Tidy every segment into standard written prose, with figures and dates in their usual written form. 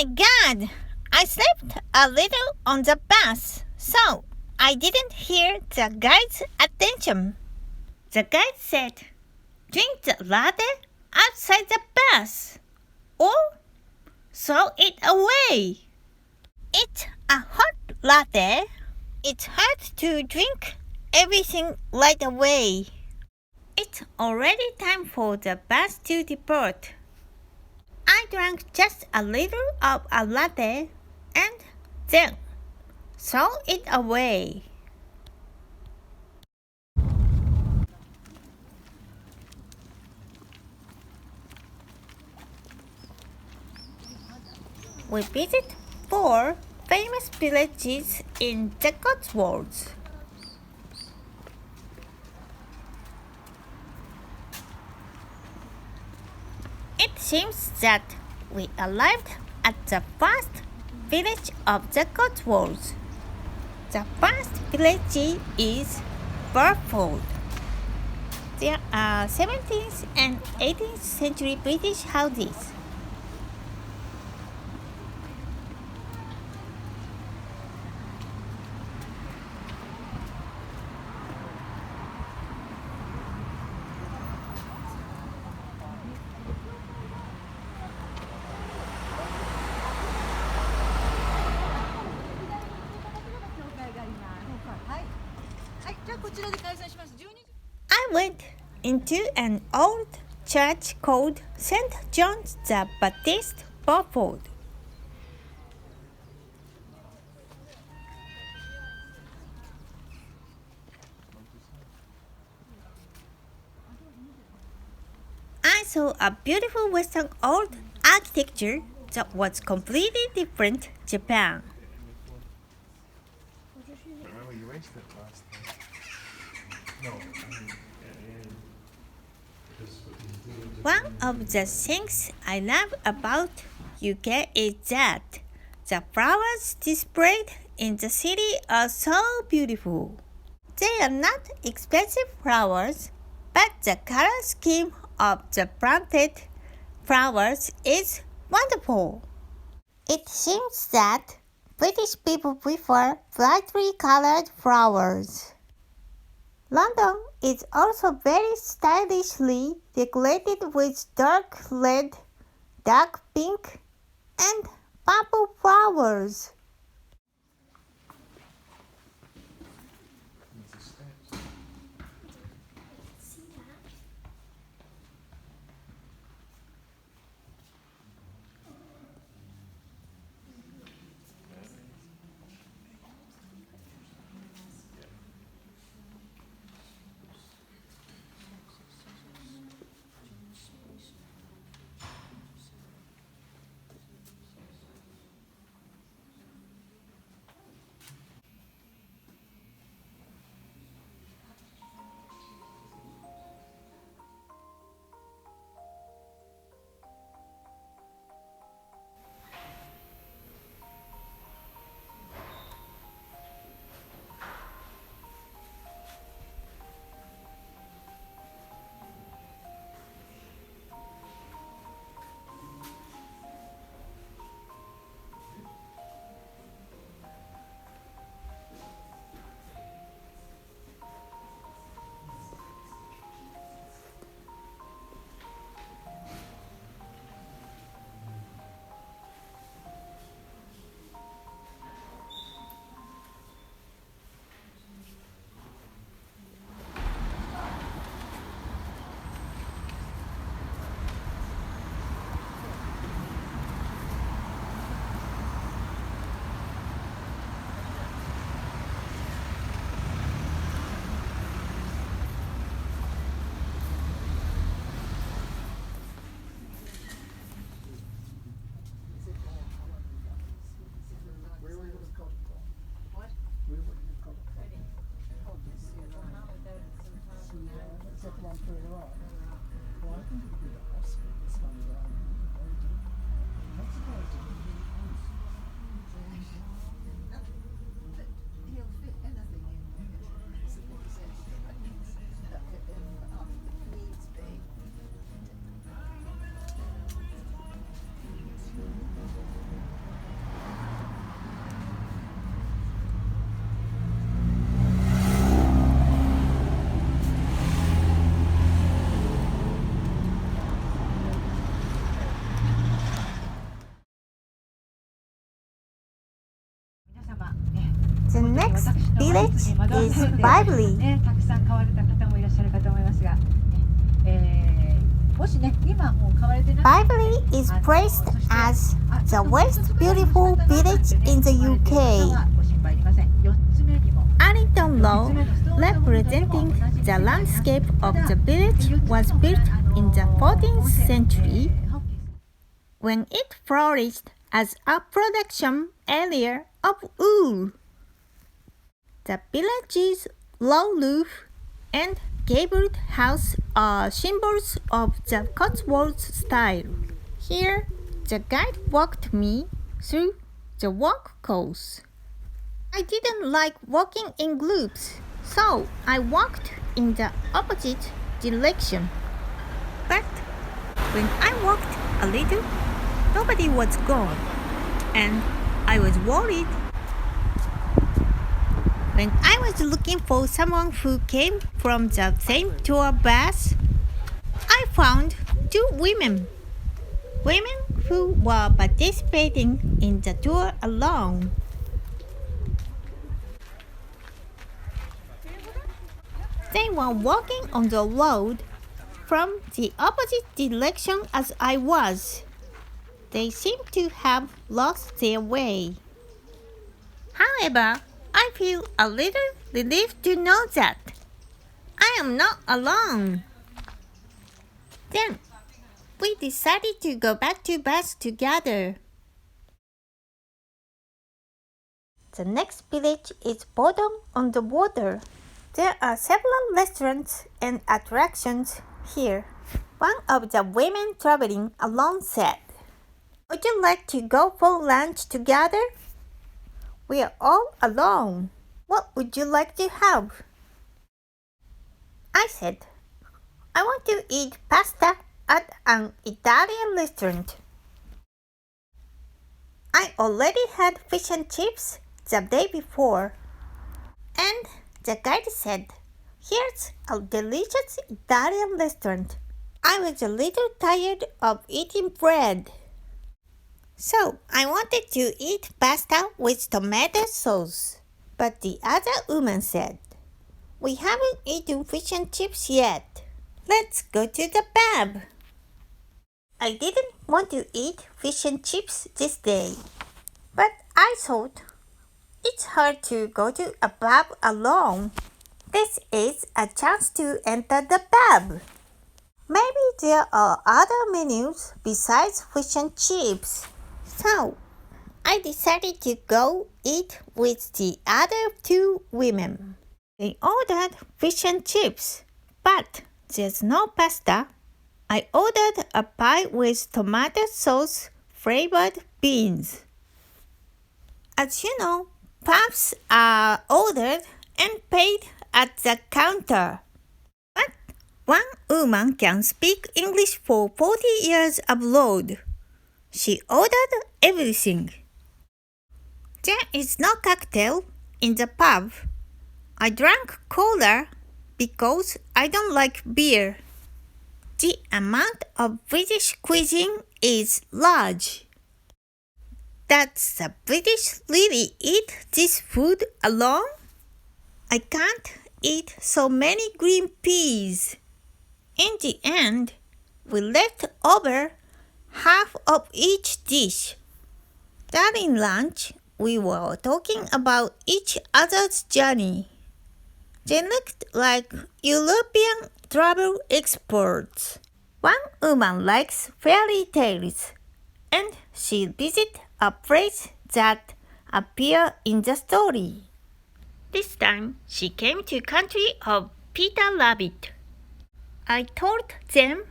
my god! I slept a little on the bus, so I didn't hear the guide's attention. The guide said, drink the latte outside the bus, or throw it away. It's a hot latte. It's hard to drink everything right away. It's already time for the bus to depart. I drank just a little of a latte and then throw it away. We visit 4 famous villages in the Cotswolds. It seems that we arrived at the first village of the Cotswolds. The first village is Burford. There are 17th and 18th century British houses. I went into an old church called St. John the Baptist, Burford. I saw a beautiful Western old architecture that was completely different Japan. Remember you raced it last time. No, One of the things I love about UK is that the flowers displayed in the city are so beautiful. They are not expensive flowers, but the color scheme of the planted flowers is wonderful. It seems that British people prefer brightly colored flowers. London is also very stylishly decorated with dark red, dark pink, and purple flowers. The next village is Bibli. たくさん買われた方もいらっしゃるかと思いますが、もしね、今もう買われてなくて、 Bibli is praised as the most beautiful village in the UK. ご心配いりません。4つ目にも Arlington Law, representing the landscape of the village, was built in the 14th century when it flourished as a production area of wool. The village's low roof and gabled house are symbols of the Cotswolds style. Here, the guide walked me through the walk course. I didn't like walking in groups, so I walked in the opposite direction. But when I walked a little, nobody was gone, and I was worried. When I was looking for someone who came from the same tour bus, I found two women who were participating in the tour alone. They were walking on the road from the opposite direction as I was. They seemed to have lost their way. However, I feel a little relieved to know that I am not alone. Then, we decided to go back to bus together. The next village is Bodom on the water. There are several restaurants and attractions here. One of the women traveling alone said, "Would you like to go for lunch together? We are all alone. What would you like to have?" I said, "I want to eat pasta at an Italian restaurant." I already had fish and chips the day before, and the guide said, "Here's a delicious Italian restaurant." I was a little tired of eating bread, so I wanted to eat pasta with tomato sauce. But the other woman said, "We haven't eaten fish and chips yet. Let's go to the pub." I didn't want to eat fish and chips this day, but I thought it's hard to go to a pub alone. This is a chance to enter the pub. Maybe there are other menus besides fish and chips. So, I decided to go eat with the other two women. They ordered fish and chips, but there's no pasta. I ordered a pie with tomato sauce flavored beans. As you know, pubs are ordered and paid at the counter. But one woman can speak English for 40 years abroad. She ordered everything. There is no cocktail in the pub. I drank cola because I don't like beer. The amount of British cuisine is large. Does the British really eat this food alone? I can't eat so many green peas. In the end, we left over half of each dish. During lunch, we were talking about each other's journey. They looked like European travel experts. One woman likes fairy tales, and she visited a place that appeared in the story. This time, she came to country of Peter Rabbit. I told them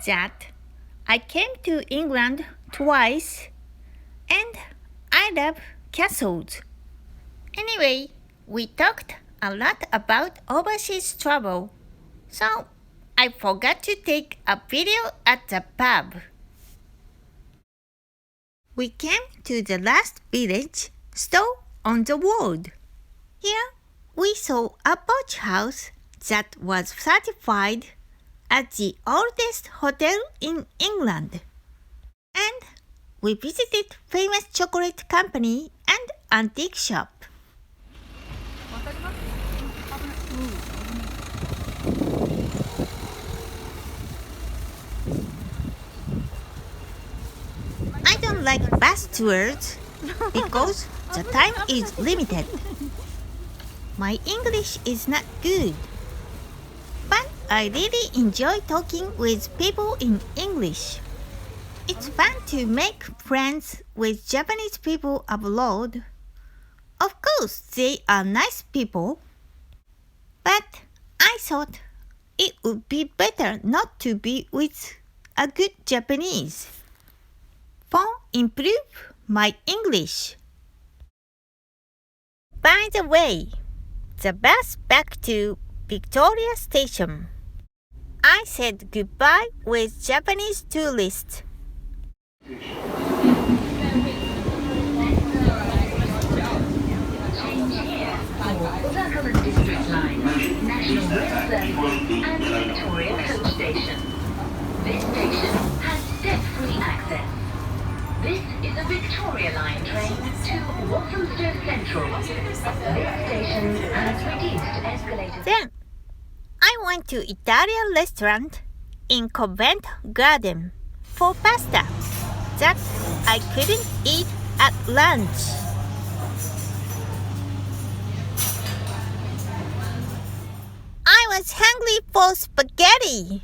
that I came to England twice, and I love castles. Anyway, we talked a lot about overseas travel, so I forgot to take a video at the pub. We came to the last village, Stow on the Wold. Here, we saw a boat house that was certified as the oldest hotel in England. And we visited famous chocolate company and antique shop. like bus tours because the time is limited. My English is not good, but I really enjoy talking with people in English. It's fun to make friends with Japanese people abroad. Of course, they are nice people, but I thought it would be better not to be with a good Japanese for improve my English. By the way, the bus back to Victoria Station. I said goodbye with Japanese tourists. Circle and District Line, National Rail Services and Victoria Coach Station. This station has step-free access. This is a Victoria Line train to Walthamstow Central. This station has reduced escalators. Then, I went to Italian restaurant in Covent Garden for pasta that I couldn't eat at lunch. I was hungry for spaghetti.